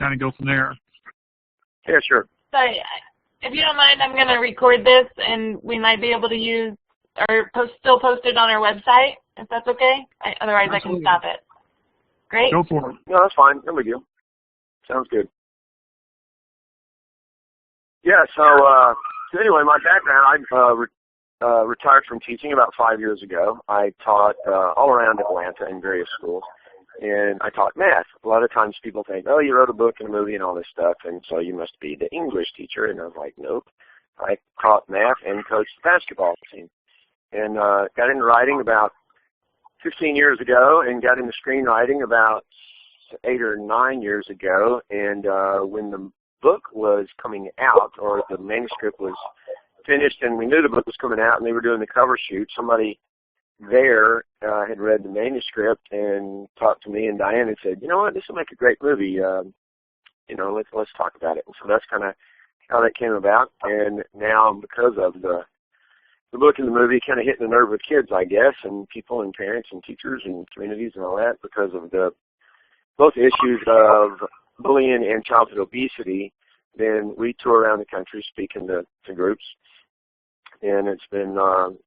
kind of go from there. Yeah, sure. So, if you don't mind, I'm going to record this, and we might be able to use or still post it on our website, if that's okay. Otherwise, Absolutely. I can stop it. Great. Go for it. No, that's fine. No big deal. Sounds good. Yeah, so anyway, my background, I retired from teaching about 5 years ago. I taught all around Atlanta in various schools, and I taught math. A lot of times people think, oh, you wrote a book and a movie and all this stuff, and so you must be the English teacher. And I was like, nope. I taught math and coached the basketball team. And got into writing about 15 years ago and got into screenwriting about 8 or 9 years ago. And when the book was coming out, or the manuscript was finished and we knew the book was coming out and they were doing the cover shoot, somebody there had read the manuscript and talked to me and Diane and said, you know what, this will make a great movie. Let's talk about it. And so that's kind of how that came about. And now, because of the book and the movie kind of hitting the nerve with kids, I guess, and people and parents and teachers and communities and all that, because of both issues of bullying and childhood obesity, then we tour around the country speaking to groups, and it's been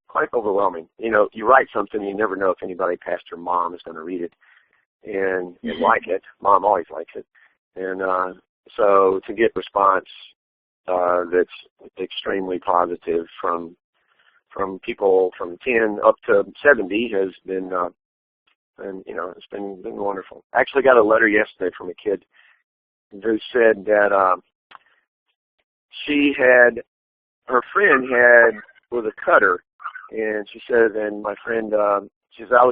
quite overwhelming. You know, you write something, you never know if anybody past your mom is going to read it and like it. Mom always likes it. And so to get response that's extremely positive from people from 10 up to 70 has been, it's been wonderful. I actually got a letter yesterday from a kid who said that her friend was a cutter, and she said, and my friend, she says, I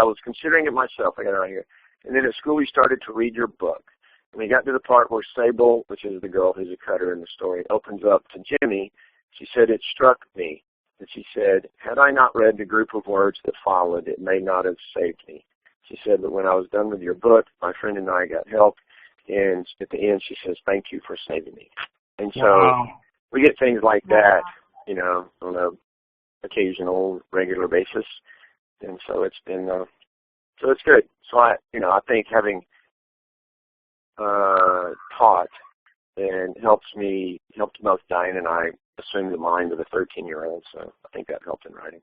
was considering it myself. I got it right here. And then at school we started to read your book. And we got to the part where Sable, which is the girl who's a cutter in the story, opens up to Jimmy. She said, it struck me. And she said, had I not read the group of words that followed, it may not have saved me. She said, but when I was done with your book, my friend and I got help. And at the end, she says, thank you for saving me. And so we get things like that, on a occasional, regular basis. And so it's been, so it's good. So I think having taught and helped both Diane and I assume the mind of a 13-year-old. So I think that helped in writing.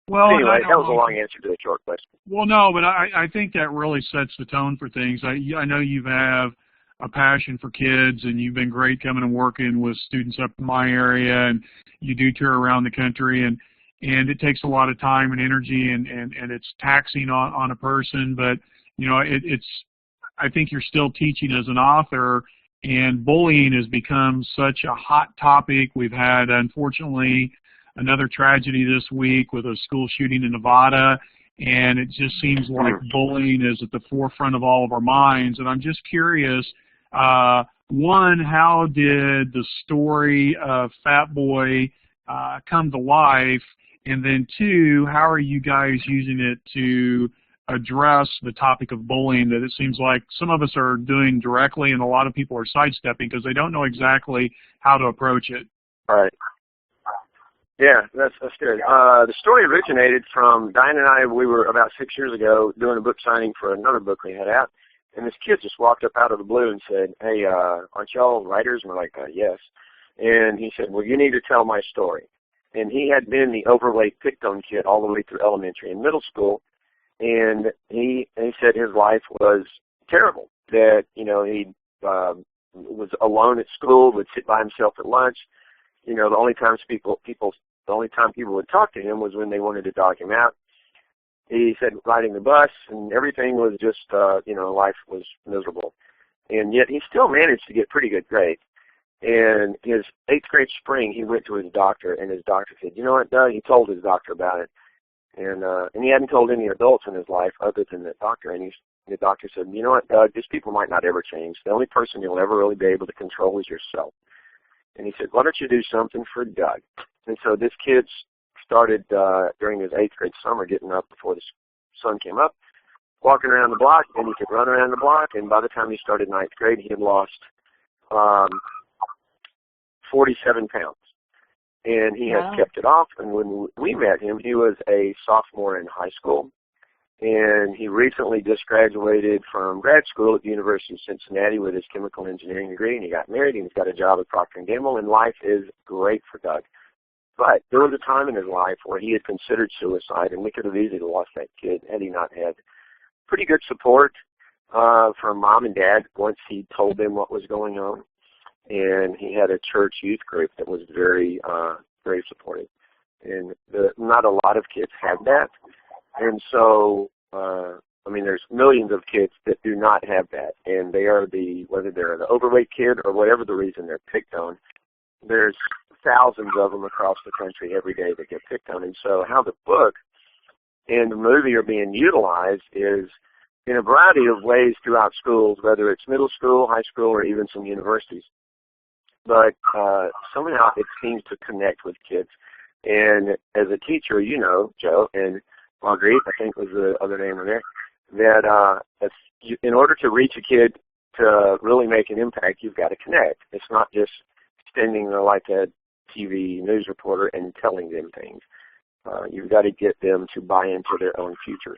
Well, anyway, that was a long answer to a short question. Well, no, but I think that really sets the tone for things. I know you have a passion for kids, and you've been great coming and working with students up in my area, and you do tour around the country, and it takes a lot of time and energy, and it's taxing on a person, but I think you're still teaching as an author, and bullying has become such a hot topic. We've had, unfortunately, another tragedy this week with a school shooting in Nevada, and it just seems like bullying is at the forefront of all of our minds. And I'm just curious, one, how did the story of Fat Boy come to life? And then two, how are you guys using it to address the topic of bullying that it seems like some of us are doing directly and a lot of people are sidestepping because they don't know exactly how to approach it? Right. Yeah, that's good. The story originated from Diane and I. We were about 6 years ago doing a book signing for another book we had out, and this kid just walked up out of the blue and said, hey, aren't y'all writers? And we're like, yes. And he said, well, you need to tell my story. And he had been the overweight picked on kid all the way through elementary and middle school, and he said his life was terrible, that, he was alone at school, would sit by himself at lunch. The only time people would talk to him was when they wanted to dog him out. He said riding the bus and everything was just, life was miserable. And yet he still managed to get pretty good grades. And his 8th grade spring, he went to his doctor, and his doctor said, you know what, Doug? He told his doctor about it. And he hadn't told any adults in his life other than the doctor. And the doctor said, you know what, Doug, these people might not ever change. The only person you'll ever really be able to control is yourself. And he said, why don't you do something for Doug? And so this kid started during his 8th grade summer getting up before the sun came up, walking around the block, and he could run around the block. And by the time he started 9th grade, he had lost 47 pounds. And he has kept it off. And when we met him, he was a sophomore in high school. And he recently just graduated from grad school at the University of Cincinnati with his chemical engineering degree, and he got married, and he's got a job at Procter & Gamble, and life is great for Doug. But there was a time in his life where he had considered suicide, and we could have easily lost that kid had he not had pretty good support from mom and dad once he told them what was going on. And he had a church youth group that was very, very supportive. And not a lot of kids have that. And so, I mean, there's millions of kids that do not have that. And they are whether they're the overweight kid or whatever the reason they're picked on, there's thousands of them across the country every day that get picked on. And so how the book and the movie are being utilized is in a variety of ways throughout schools, whether it's middle school, high school, or even some universities. But somehow it seems to connect with kids. And as a teacher, you know, Joe, and Marguerite, I think was the other name in there, that in order to reach a kid to really make an impact, you've got to connect. It's not just standing there like a TV news reporter and telling them things. You've got to get them to buy into their own future.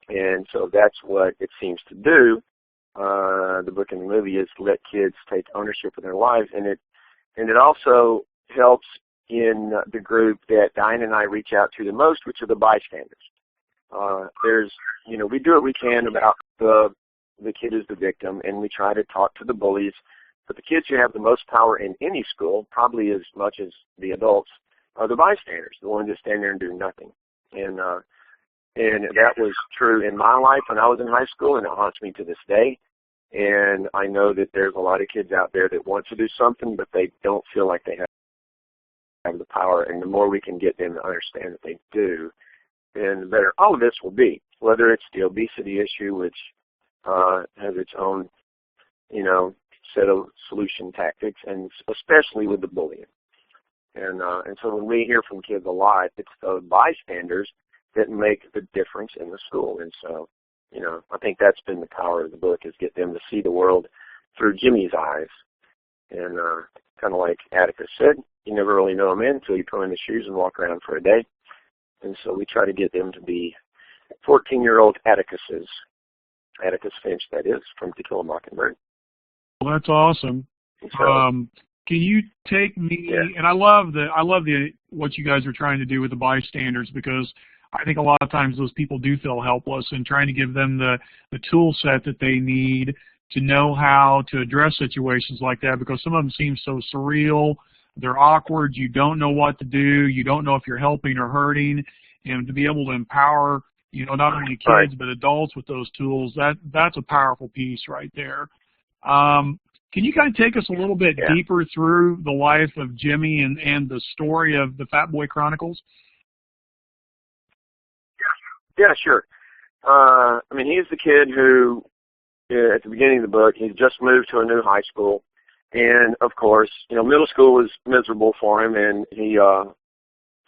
And so that's what it seems to do. The book and the movie is let kids take ownership of their lives, and it also helps in the group that Diane and I reach out to the most, which are the bystanders. We do what we can about the kid is the victim, and we try to talk to the bullies. But the kids who have the most power in any school, probably as much as the adults, are the bystanders, the ones that stand there and do nothing. And that was true in my life when I was in high school, and it haunts me to this day. And I know that there's a lot of kids out there that want to do something, but they don't feel like they have the power. And the more we can get them to understand that they do, then the better all of this will be. Whether it's the obesity issue, which has its own, set of solution tactics, and especially with the bullying. And so when we hear from kids a lot, it's the bystanders that make the difference in the school. And so, I think that's been the power of the book, is get them to see the world through Jimmy's eyes. And kind of like Atticus said, you never really know a man until you put on the shoes and walk around for a day. And so we try to get them to be 14-year-old Atticuses. Atticus Finch, that is, from To Kill a Mockingbird. Well, that's awesome. Can you take me? Yeah. And I love what you guys are trying to do with the bystanders, because I think a lot of times those people do feel helpless, and trying to give them the tool set that they need to know how to address situations like that, because some of them seem so surreal. They're awkward. You don't know what to do. You don't know if you're helping or hurting. And to be able to empower, not only kids but adults with those tools, that's a powerful piece right there. Can you kind of take us a little bit deeper through the life of Jimmy and the story of the Fat Boy Chronicles? Yeah, sure. He's the kid who, at the beginning of the book, he just moved to a new high school. And, of course, middle school was miserable for him, and he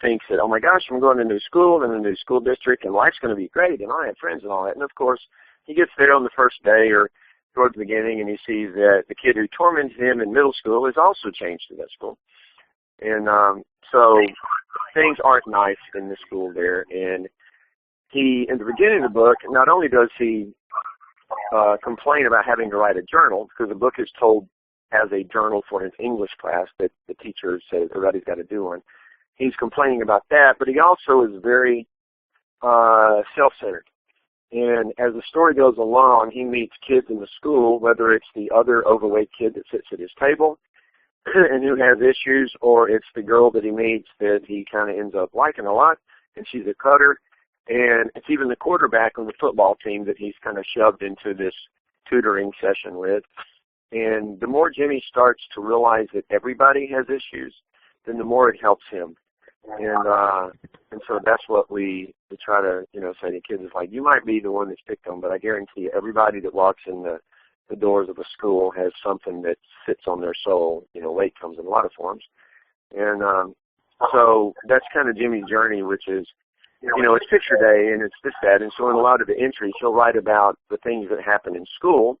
thinks that, oh, my gosh, I'm going to a new school and a new school district, and life's going to be great, and I have friends and all that. And, of course, he gets there on the first day or towards the beginning, and he sees that the kid who tormented him in middle school has also changed to that school. And so things aren't nice in the school there. And he, in the beginning of the book, not only does he complain about having to write a journal, because the book is told as a journal for his English class that the teacher says everybody's got to do one. He's complaining about that, but he also is very self-centered. And as the story goes along, he meets kids in the school, whether it's the other overweight kid that sits at his table and who has issues, or it's the girl that he meets that he kind of ends up liking a lot, and she's a cutter. And it's even the quarterback on the football team that he's kind of shoved into this tutoring session with. And the more Jimmy starts to realize that everybody has issues, then the more it helps him. And so that's what we try to, say to kids, is like, you might be the one that's picked on, but I guarantee you everybody that walks in the doors of a school has something that sits on their soul. Weight comes in a lot of forms. And so that's kind of Jimmy's journey, which is, it's picture day and it's this, that. And so in a lot of the entries, he'll write about the things that happen in school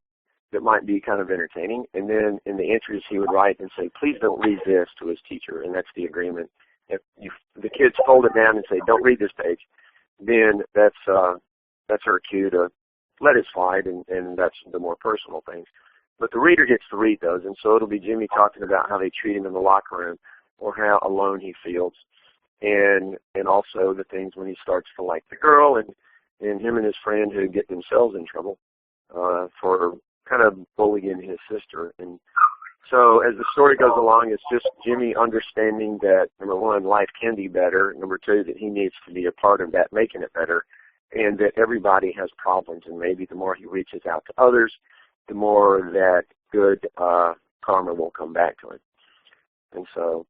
that might be kind of entertaining. And then in the entries, he would write and say, please don't read this, to his teacher. And that's the agreement. If the kids fold it down and say, don't read this page, then that's that's her cue to let it slide, and that's the more personal things. But the reader gets to read those, and so it'll be Jimmy talking about how they treat him in the locker room or how alone he feels, and also the things when he starts to like the girl, and him and his friend who get themselves in trouble for kind of bullying his sister. And so as the story goes along, it's just Jimmy understanding that, number one, life can be better, number two, that he needs to be a part of that making it better, and that everybody has problems, and maybe the more he reaches out to others, the more that good karma will come back to him. And so,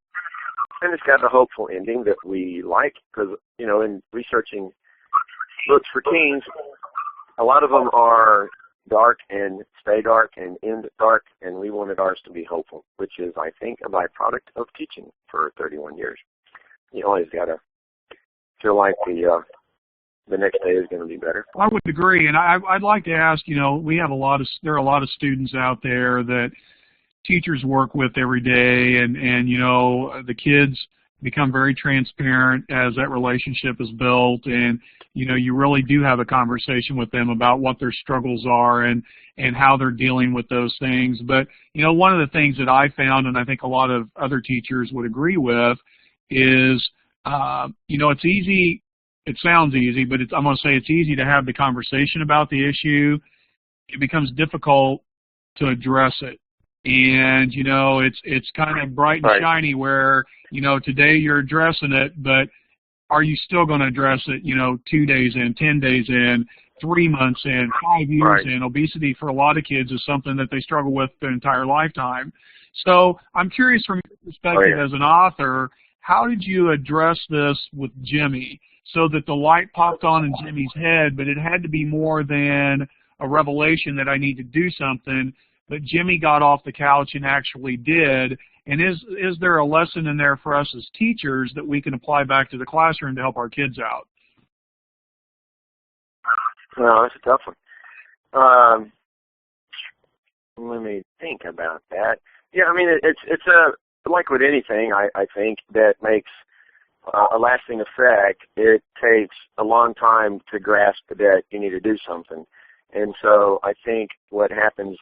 and it's got a hopeful ending that we like, because, you know, in researching books for teens, a lot of them are dark and stay dark and end dark, and we wanted ours to be hopeful, which is, I think, a byproduct of teaching for 31 years. You always got to feel like the next day is going to be better. I would agree, and I'd like to ask, you know, there are a lot of students out there that teachers work with every day, and you know, the kids become very transparent as that relationship is built, and you know, you really do have a conversation with them about what their struggles are and how they're dealing with those things. But you know, one of the things that I found, and I think a lot of other teachers would agree with, is you know, it's easy. It sounds easy, but I'm going to say it's easy to have the conversation about the issue. It becomes difficult to address it. And, you know, it's kind of bright and shiny where, you know, today you're addressing it, but are you still going to address it, you know, 2 days in, 10 days in, 3 months in, 5 years in? Obesity for a lot of kids is something that they struggle with their entire lifetime. So I'm curious from your perspective as an author, how did you address this with Jimmy so that the light popped on in Jimmy's head, but it had to be more than a revelation that I need to do something, but Jimmy got off the couch and actually did? And is there a lesson in there for us as teachers that we can apply back to the classroom to help our kids out? Well, that's a tough one. Let me think about that. Yeah, I mean, it's like with anything, I think, that makes a lasting effect. It takes a long time to grasp that you need to do something. And so I think what happens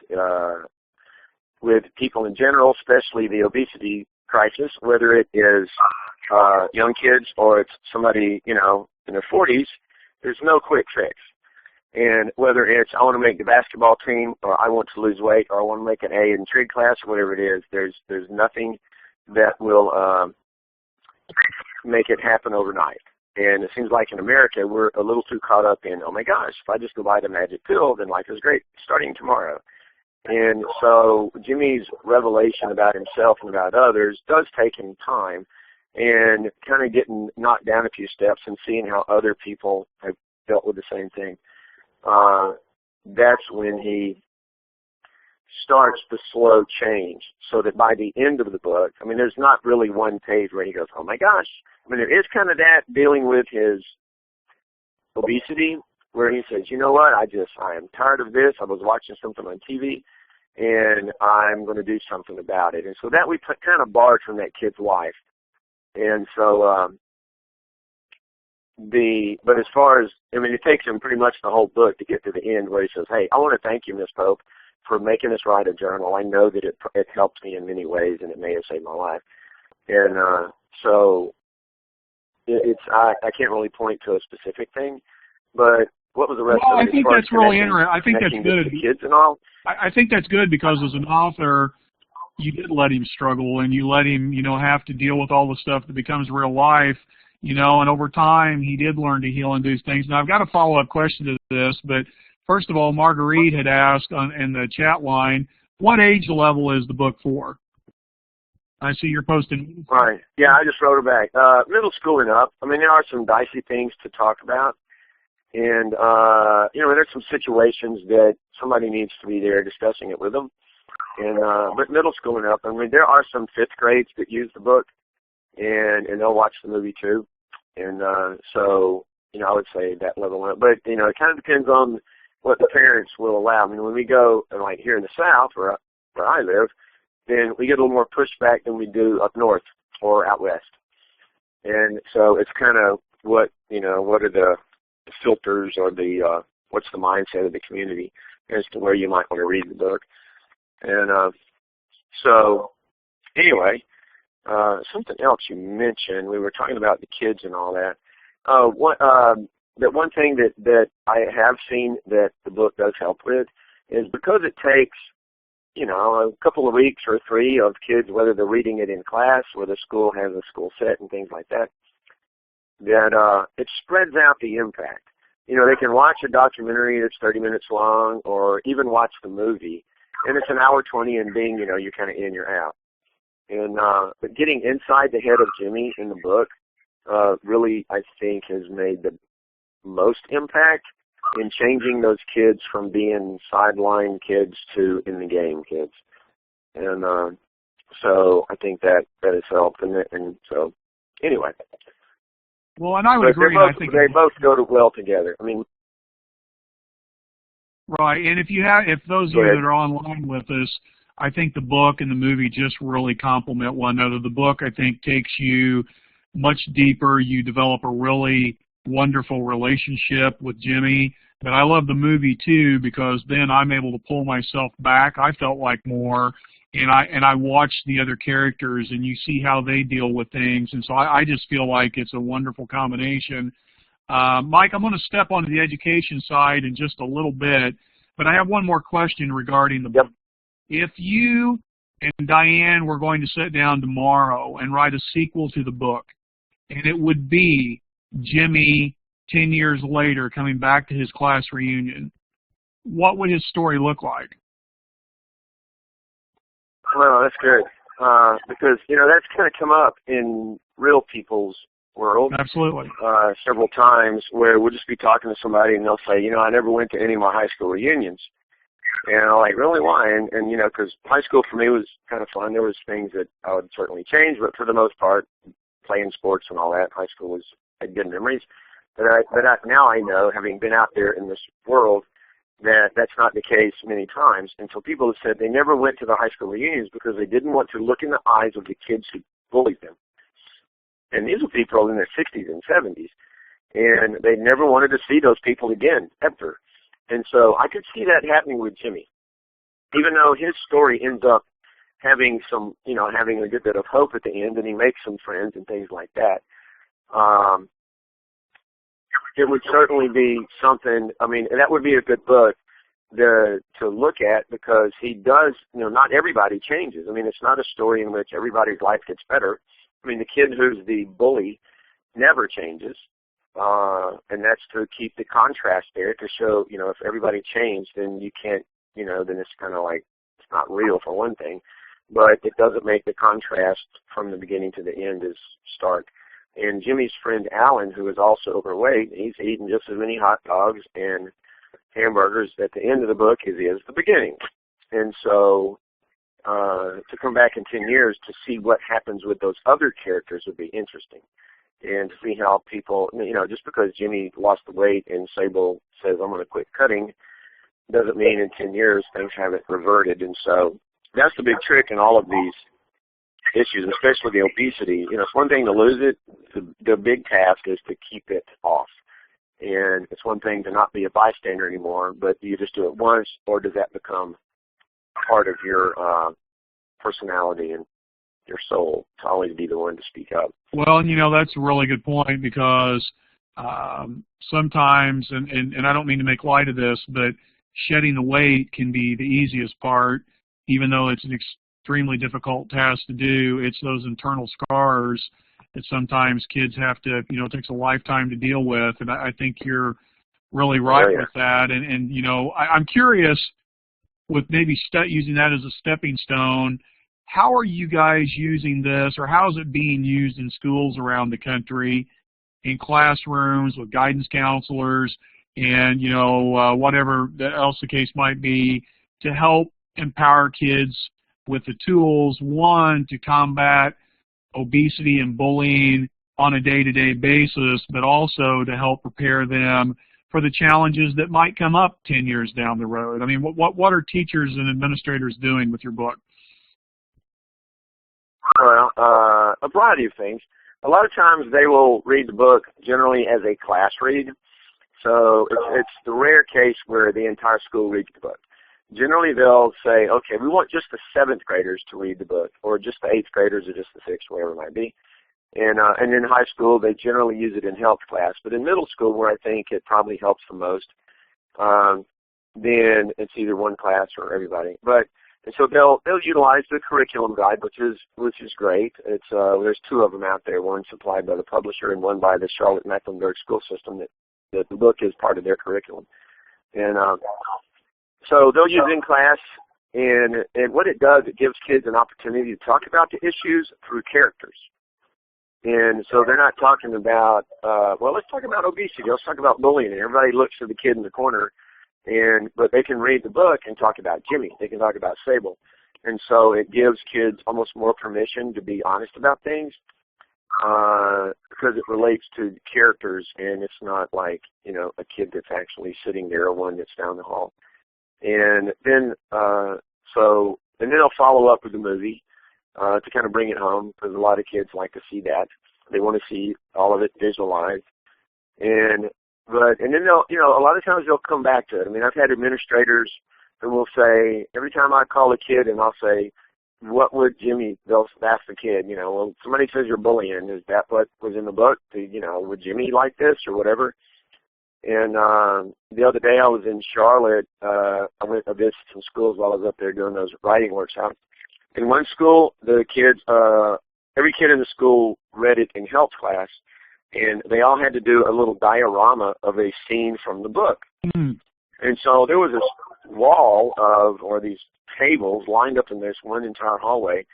with people in general, especially the obesity crisis, whether it is young kids or it's somebody, you know, in their 40s, there's no quick fix. And whether it's I want to make the basketball team, or I want to lose weight, or I want to make an A in trig class, or whatever it is, there's nothing that will make it happen overnight. And it seems like in America, we're a little too caught up in, oh my gosh, if I just go buy the magic pill, then life is great, starting tomorrow. And so Jimmy's revelation about himself and about others does take him time, and kind of getting knocked down a few steps and seeing how other people have dealt with the same thing. That's when he starts the slow change, so that by the end of the book, I mean, there's not really one page where he goes, oh my gosh. I mean, there is kind of that dealing with his obesity, where he says, you know what, I am tired of this. I was watching something on TV, and I'm going to do something about it. And so that we kind of borrowed from that kid's life. And so, but as far as, I mean, it takes him pretty much the whole book to get to the end where he says, hey, I want to thank you, Miss Pope, for making us write a journal. I know that it helped me in many ways, and it may have saved my life. And so I can't really point to a specific thing, but what was the rest of it? I think that's really interesting. I think that's good. Kids and all. I think that's good, because as an author, you did let him struggle, and you let him, you know, have to deal with all the stuff that becomes real life, you know, and over time he did learn to heal and do things. Now I've got a follow-up question to this, but first of all, Marguerite had asked in the chat line, what age level is the book for? I see you're posting. Right. Yeah, I just wrote her back. Middle school and up. I mean, there are some dicey things to talk about. And, you know, there's some situations that somebody needs to be there discussing it with them. And but middle school and up, I mean, there are some fifth grades that use the book, and they'll watch the movie too. And so, you know, I would say that level up. But, you know, it kind of depends on what the parents will allow. I mean, when we go, like here in the South, where I live, then we get a little more pushback than we do up north or out west. And so it's kind of what are the filters or the what's the mindset of the community as to where you might want to read the book. And so anyway, something else you mentioned, we were talking about the kids and all that. That one thing that I have seen that the book does help with is because it takes, you know, a couple of weeks or 3 of kids, whether they're reading it in class or the school has a school set and things like that, that it spreads out the impact. You know, they can watch a documentary that's 30 minutes long or even watch the movie, and it's an hour 20 and bing, you know, you're kind of in, you're out. And but getting inside the head of Jimmy in the book really, I think, has made the most impact in changing those kids from being sideline kids to in the game kids. And so I think that has helped. And so anyway. Well, and I would agree. Both, I think they both go well together. I mean, right. And if those of you that are online with us, I think the book and the movie just really complement one another. The book, I think, takes you much deeper. You develop a really wonderful relationship with Jimmy. But I love the movie too because then I'm able to pull myself back. I felt like more, and I watch the other characters, and you see how they deal with things. And so I just feel like it's a wonderful combination. Mike, I'm going to step onto the education side in just a little bit, but I have one more question regarding the book. If you and Diane were going to sit down tomorrow and write a sequel to the book, and it would be Jimmy 10 years later coming back to his class reunion, what would his story look like? Well, that's good because, you know, that's kind of come up in real people's world. Absolutely. Several times where we'll just be talking to somebody and they'll say, you know, I never went to any of my high school reunions. And I'm like, really, why? And you know, because high school for me was kind of fun. There was things that I would certainly change, but for the most part, playing sports and all that, high school had good memories. But now I know, having been out there in this world, that that's not the case many times. And so people have said they never went to the high school reunions because they didn't want to look in the eyes of the kids who bullied them. And these were people in their 60s and 70s. And they never wanted to see those people again, ever. And so I could see that happening with Jimmy. Even though his story ends up having some, you know, having a good bit of hope at the end, and he makes some friends and things like that. It would certainly be something, I mean, that would be a good book to look at because he does, you know, not everybody changes. I mean, it's not a story in which everybody's life gets better. I mean, the kid who's the bully never changes. And that's to keep the contrast there to show, you know, if everybody changed, then you can't, you know, then it's kind of like, it's not real for one thing, but it doesn't make the contrast from the beginning to the end as stark. And Jimmy's friend Alan, who is also overweight, he's eating just as many hot dogs and hamburgers at the end of the book as he is at the beginning. And so to come back in 10 years to see what happens with those other characters would be interesting. And to see how people, you know, just because Jimmy lost the weight and Sable says, I'm going to quit cutting, doesn't mean in 10 years things haven't reverted. And so that's the big trick in all of these issues, especially the obesity. You know, it's one thing to lose it. The big task is to keep it off. And it's one thing to not be a bystander anymore, but do you just do it once, or does that become part of your personality and your soul to always be the one to speak up? Well, and you know, that's a really good point because sometimes, and I don't mean to make light of this, but shedding the weight can be the easiest part, even though it's an extremely difficult task to do. It's those internal scars that sometimes kids have to, you know, it takes a lifetime to deal with, and I think you're really right with that. And you know, I'm curious, with maybe using that as a stepping stone, how are you guys using this, or how is it being used in schools around the country, in classrooms with guidance counselors, and you know, whatever else the case might be, to help empower kids with the tools, one, to combat obesity and bullying on a day-to-day basis, but also to help prepare them for the challenges that might come up 10 years down the road? I mean, what are teachers and administrators doing with your book? Well, a variety of things. A lot of times they will read the book generally as a class read. So it's the rare case where the entire school reads the book. Generally, they'll say, okay, we want just the 7th graders to read the book, or just the 8th graders, or just the 6th, whatever it might be. And in high school, they generally use it in health class. But in middle school, where I think it probably helps the most, then it's either one class or everybody. And so they'll utilize the curriculum guide, which is great. It's there's 2 of them out there, one supplied by the publisher and one by the Charlotte-Mecklenburg school system that the book is part of their curriculum. And so they'll use it in class, and what it does, it gives kids an opportunity to talk about the issues through characters. And so they're not talking about, well, let's talk about obesity, let's talk about bullying, and everybody looks to the kid in the corner, but they can read the book and talk about Jimmy, they can talk about Sable. And so it gives kids almost more permission to be honest about things, because it relates to characters, and it's not like, you know, a kid that's actually sitting there or one that's down the hall. And then they'll follow up with the movie to kind of bring it home, because a lot of kids like to see that. They want to see all of it visualized. And then they'll, you know, a lot of times they'll come back to it. I mean, I've had administrators who will say, every time I call a kid and I'll say, what would Jimmy, they'll ask the kid, you know, well, somebody says you're bullying, is that what was in the book? You know, would Jimmy like this or whatever? And the other day I was in Charlotte. I went to visit some schools while I was up there doing those writing workshops. In one school, the kids, every kid in the school read it in health class, and they all had to do a little diorama of a scene from the book. Mm. And so there was this wall or these tables lined up in this one entire hallway.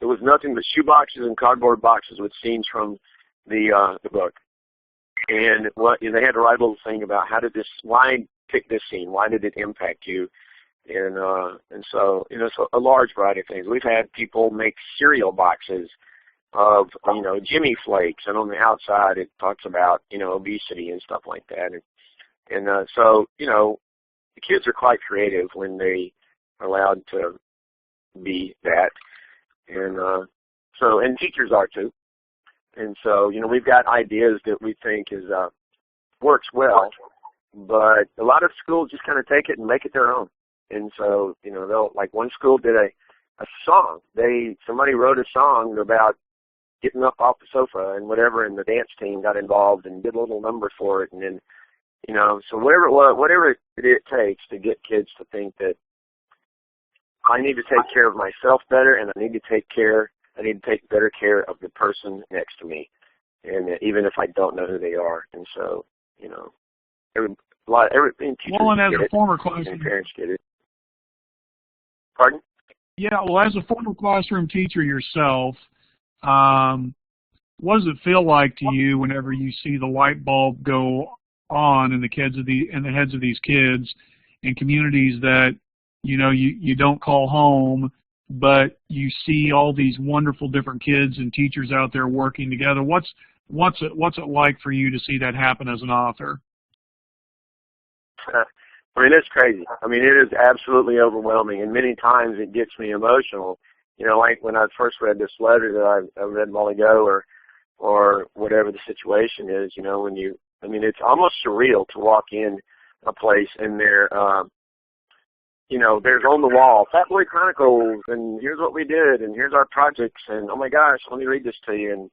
There was nothing but shoeboxes and cardboard boxes with scenes from the book. And they had to write a little thing about why pick this scene, why did it impact you, and so, you know, so a large variety of things. We've had people make cereal boxes of, you know, Jimmy Flakes, and on the outside it talks about, you know, obesity and stuff like that. And so, you know, the kids are quite creative when they are allowed to be that, and teachers are too. And so, you know, we've got ideas that we think works well, but a lot of schools just kind of take it and make it their own. And so, you know, like one school did a song. Somebody wrote a song about getting up off the sofa and whatever, and the dance team got involved and did a little number for it. And then, you know, so whatever it takes to get kids to think that I need to take care of myself better, and I need to take better care of the person next to me, and even if I don't know who they are. And so, you know, everything teachers and as get a it, former classroom, and parents get it. Pardon? Yeah, well, as a former classroom teacher yourself, what does it feel like to you whenever you see the light bulb go on in the heads of these kids in communities that, you know, you don't call home, but you see all these wonderful different kids and teachers out there working together? What's it like for you to see that happen as an author? I mean, it's crazy. I mean, it is absolutely overwhelming, and many times it gets me emotional. You know, like when I first read this letter that I read a while ago, or whatever the situation is. You know, I mean, it's almost surreal to walk in a place and you know, there's on the wall, Fat Boy Chronicles, and here's what we did, and here's our projects, and oh my gosh, let me read this to you,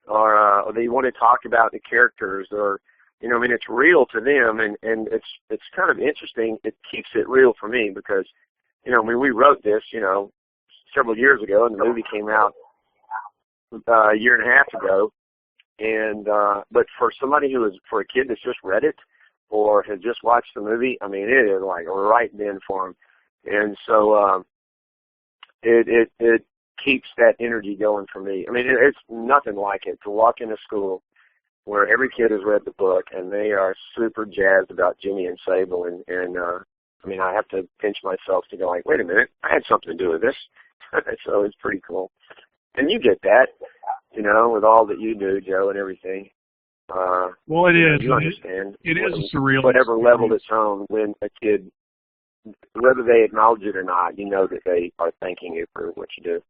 or they want to talk about the characters, or, you know, I mean, it's real to them, and it's kind of interesting. It keeps it real for me because, you know, when we wrote this, you know, several years ago, and the movie came out a year and a half ago, and but for a kid that's just read it, or has just watched the movie, I mean, it is like right then for them. And so it keeps that energy going for me. I mean, it's nothing like it to walk in a school where every kid has read the book and they are super jazzed about Jimmy and Sable. And I mean, I have to pinch myself to go like, wait a minute, I had something to do with this. So it's pretty cool. And you get that, you know, with all that you do, Joe, and everything. Well, it is. You understand. It is surreal. Whatever level it's on, when a kid, whether they acknowledge it or not, you know that they are thanking you for what you do.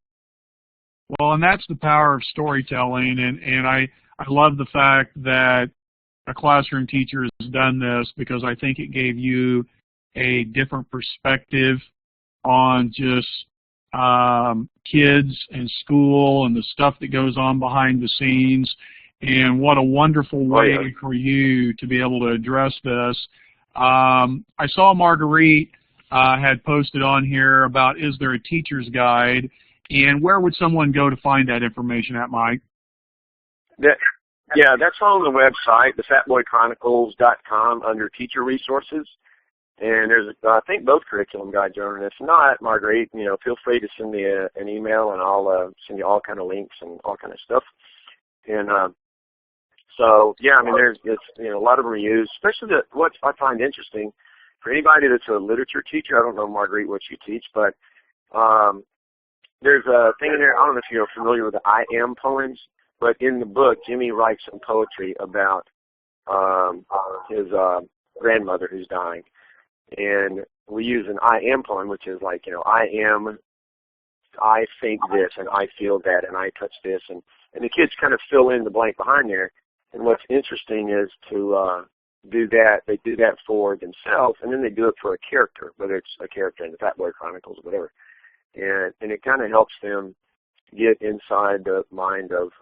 Well, and that's the power of storytelling, and I love the fact that a classroom teacher has done this, because I think it gave you a different perspective on just kids and school and the stuff that goes on behind the scenes. And what a wonderful way for you to be able to address this. I saw Marguerite had posted on here about, is there a teacher's guide? And where would someone go to find that information at, Mike? Yeah, that's on the website, thefatboychronicles.com, under teacher resources. And there's, I think, both curriculum guides are on it. If not, Marguerite, feel free to send me an email, and I'll send you all kind of links and all kind of stuff. And so, yeah, I mean, a lot of them are used, especially what I find interesting for anybody that's a literature teacher. I don't know, Marguerite, what you teach, but there's a thing in there. I don't know if you're familiar with the I Am poems, but in the book, Jimmy writes some poetry about his grandmother who's dying. And we use an I am poem, which is like, I think this, and I feel that, and I touch this, and the kids kind of fill in the blank behind there. And what's interesting is to do that. They do that for themselves, and then they do it for a character, whether it's a character in the Fat Boy Chronicles or whatever. And it kind of helps them get inside the mind of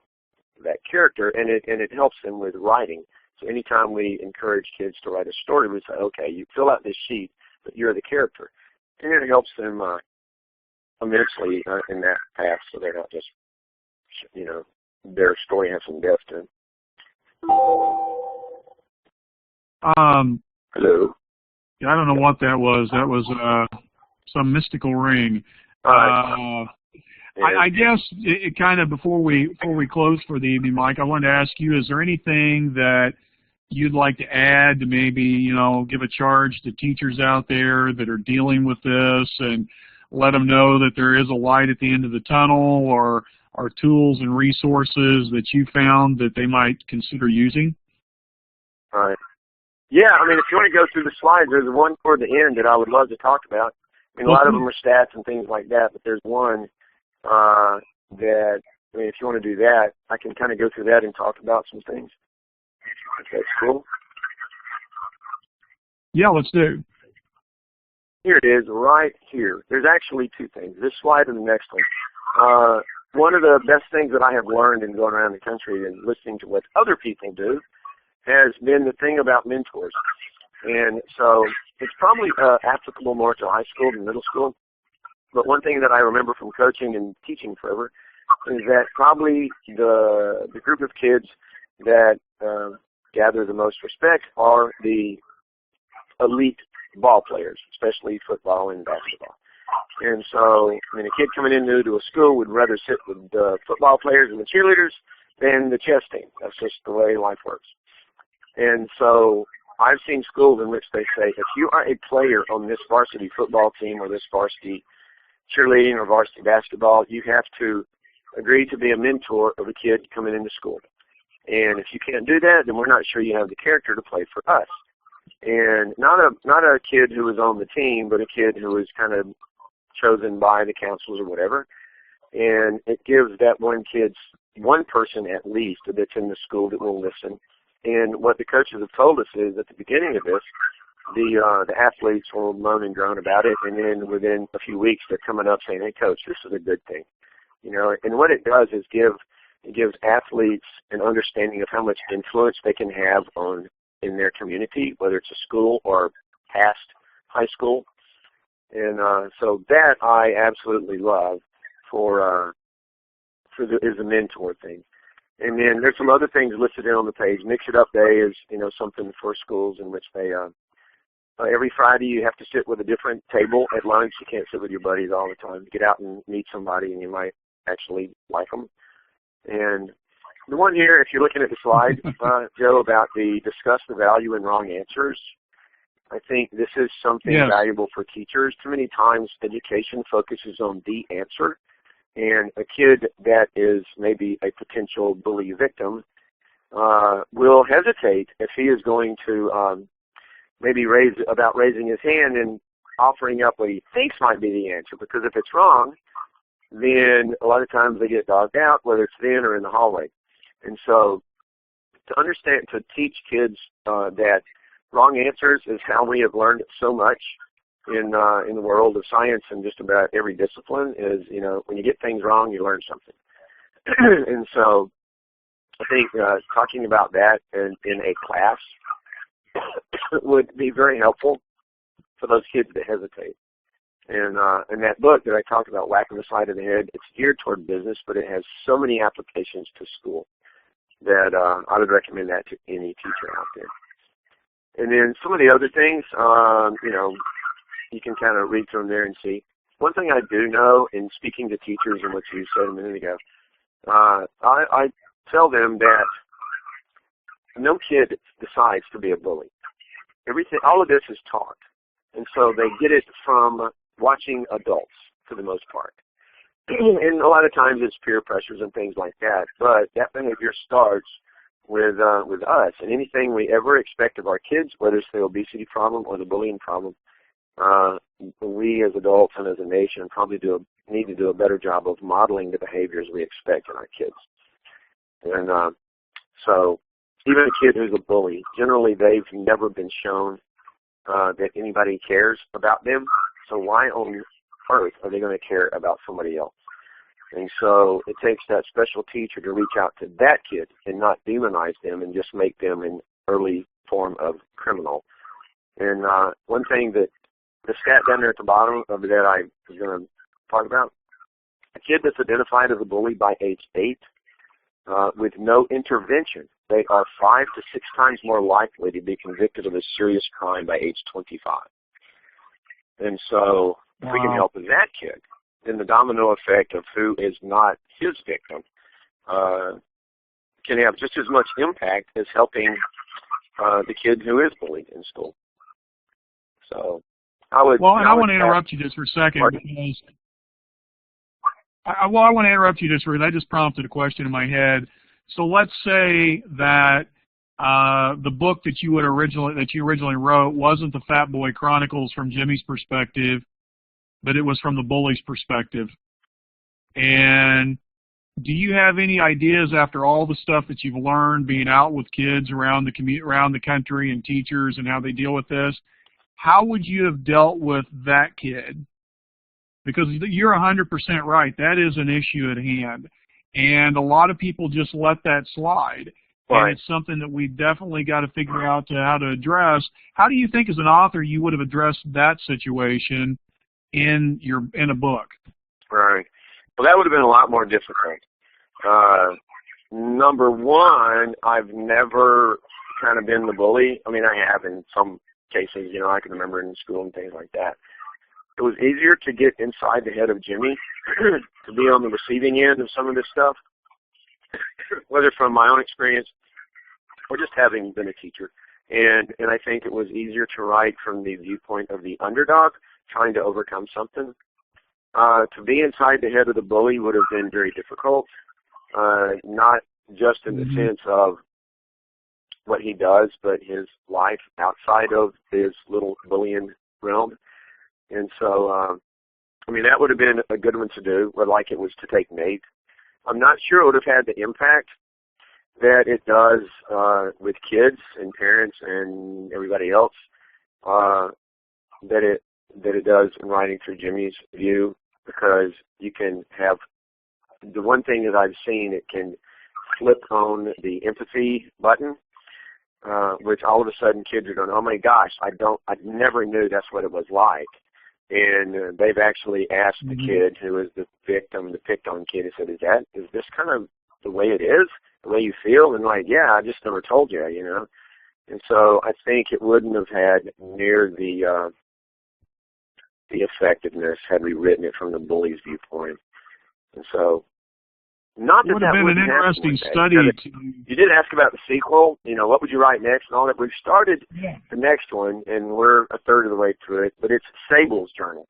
that character, and it helps them with writing. So anytime we encourage kids to write a story, we say, okay, you fill out this sheet, but you're the character. And it helps them immensely in that path, so they're not just, their story has some depth to it. Hello? Yeah, I don't know what that was. That was some mystical ring. I guess it kind of, before we close for the evening, Mike, I wanted to ask you, is there anything that you'd like to add to maybe, give a charge to teachers out there that are dealing with this, and let them know that there is a light at the end of the tunnel, or tools and resources that you found that they might consider using? All right. Yeah, I mean, if you want to go through the slides, there's one toward the end that I would love to talk about. I mean, a lot of them are stats and things like that, but there's one that, I mean, if you want to do that, I can kind of go through that and talk about some things. Okay, cool. Yeah, let's do. Here it is, right here. There's actually two things, this slide and the next one. One of the best things that I have learned in going around the country and listening to what other people do has been the thing about mentors. And so it's probably applicable more to high school than middle school. But one thing that I remember from coaching and teaching forever is that probably the group of kids that gather the most respect are the elite ball players, especially football and basketball. And so, I mean, a kid coming in new to a school would rather sit with the football players and the cheerleaders than the chess team. That's just the way life works. And so I've seen schools in which they say, if you are a player on this varsity football team or this varsity cheerleading or varsity basketball, you have to agree to be a mentor of a kid coming into school. And if you can't do that, then we're not sure you have the character to play for us. And not a kid who is on the team, but a kid who is kind of chosen by the councils or whatever. And it gives that one person at least that's in the school that will listen. And what the coaches have told us is at the beginning of this, the athletes will moan and groan about it, and then within a few weeks they're coming up saying, "Hey, coach, this is a good thing," And what it does is it gives athletes an understanding of how much influence they can have in their community, whether it's a school or past high school. And so that I absolutely love is a mentor thing. And then there's some other things listed there on the page. Mix It Up Day is, something for schools in which they, every Friday you have to sit with a different table at lunch. You can't sit with your buddies all the time. Get out and meet somebody and you might actually like them. And the one here, if you're looking at the slide, Joe, about discuss the value in wrong answers, I think this is something valuable for teachers. Too many times education focuses on the answer. And a kid that is maybe a potential bully victim will hesitate if he is going to maybe raising his hand and offering up what he thinks might be the answer. Because if it's wrong, then a lot of times they get dogged out, whether it's then or in the hallway. And so to understand, to teach kids that wrong answers is how we have learned so much in the world of science and just about every discipline is, you know, when you get things wrong, you learn something. And so I think talking about that in a class would be very helpful for those kids that hesitate. And that book that I talked about, Whacking the Side of the Head, it's geared toward business, but it has so many applications to school that I would recommend that to any teacher out there. And then some of the other things, you know, you can kind of read from there and see. One thing I do know in speaking to teachers and what you said a minute ago, I tell them that no kid decides to be a bully. Everything, all of this is taught. And so they get it from watching adults for the most part. And a lot of times it's peer pressures and things like that. But that behavior starts with us. And anything we ever expect of our kids, whether it's the obesity problem or the bullying problem, we as adults and as a nation probably need to do a better job of modeling the behaviors we expect in our kids. And so even a kid who's a bully, generally they've never been shown that anybody cares about them. So why on earth are they going to care about somebody else? And so it takes that special teacher to reach out to that kid and not demonize them and just make them an early form of criminal. And one thing that the stat down there at the bottom of that I was going to talk about, a kid that's identified as a bully by age 8 with no intervention, they are 5 to 6 times more likely to be convicted of a serious crime by age 25. And so if we can help that kid, then the domino effect of who is not his victim can have just as much impact as helping the kid who is bullied in school. So I would... Well, and I want to interrupt you just for a second because... I want to interrupt you just for that just prompted a question in my head. So let's say that the book that you originally wrote wasn't the Fat Boy Chronicles from Jimmy's perspective, but it was from the bully's perspective. And do you have any ideas after all the stuff that you've learned being out with kids around the country and teachers and how they deal with this? How would you have dealt with that kid? Because you're 100% right. That is an issue at hand. And a lot of people just let that slide. Right. And it's something that we've definitely got to figure out how to address. How do you think as an author you would have addressed that situation in a book? Right. Well, that would have been a lot more difficult. Number one, I've never kind of been the bully. I mean, I have in some cases, you know, I can remember in school and things like that. It was easier to get inside the head of Jimmy, to be on the receiving end of some of this stuff, whether from my own experience or just having been a teacher. And I think it was easier to write from the viewpoint of the underdog trying to overcome something. To be inside the head of the bully would have been very difficult, not just in the sense of what he does, but his life outside of his little bullying realm. And so, I mean, that would have been a good one to do, or like it was to take Nate. I'm not sure it would have had the impact that it does with kids and parents and everybody else that it does in writing through Jimmy's view, because you can have the one thing that I've seen, it can flip on the empathy button, which all of a sudden kids are going, oh my gosh, I never knew that's what it was like. And they've actually asked the kid who is the victim, the picked on kid, and said, is this kind of the way it is, the way you feel? And like, yeah, I just never told you, you know. And so I think it wouldn't have had near the effectiveness had we written it from the bully's viewpoint. And so, not that would have been an interesting study. You did ask about the sequel, you know, what would you write next and all that. We've started the next one, and we're a third of the way through it, but it's Sable's journal.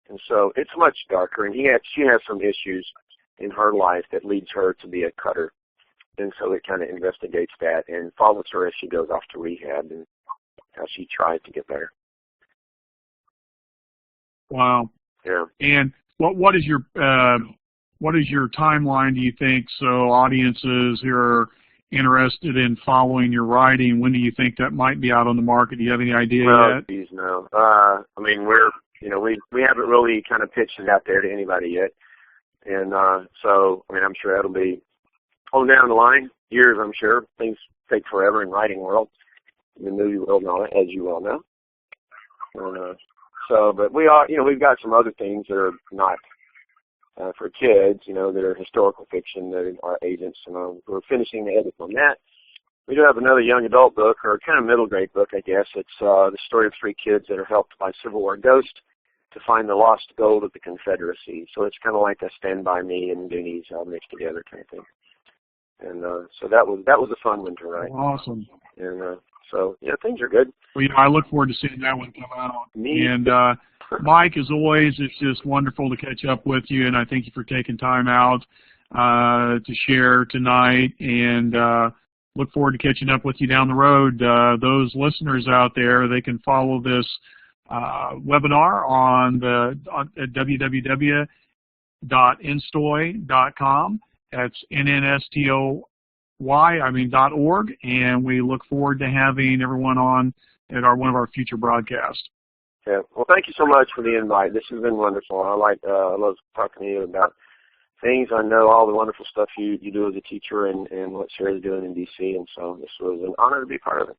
And so it's much darker, and she has some issues in her life that leads her to be a cutter. And so it kind of investigates that and follows her as she goes off to rehab and how she tries to get better. Wow. Yeah. And what is your timeline, do you think, so audiences who are interested in following your writing. When do you think that might be out on the market? Do you have any idea yet? Geez, no. I mean, we haven't really kind of pitched it out there to anybody yet, and so I mean, I'm sure that'll be on down the line, years. I'm sure things take forever in writing world, in the movie world, and all that, as you well know. So, but we are, we've got some other things that are not for kids, that are historical fiction that are agents, and we're finishing the edit on that. We do have another young adult book, or kind of middle grade book, I guess. It's the story of 3 kids that are helped by Civil War ghosts to find the lost gold of the Confederacy. So it's kind of like a Stand By Me and Goonies all mixed together kind of thing. And so that was a fun one to write. Awesome. And so things are good. Well, I look forward to seeing that one come out. Me. And Mike, as always, it's just wonderful to catch up with you, and I thank you for taking time out to share tonight, and look forward to catching up with you down the road. Those listeners out there, they can follow this webinar at www.nstoy.com. That's NNSTOY.org, and we look forward to having everyone on at one of our future broadcasts. Yeah. Well, thank you so much for the invite. This has been wonderful. I love talking to you about things. I know all the wonderful stuff you do as a teacher and what Sarah's doing in D.C., and so this was an honor to be part of it.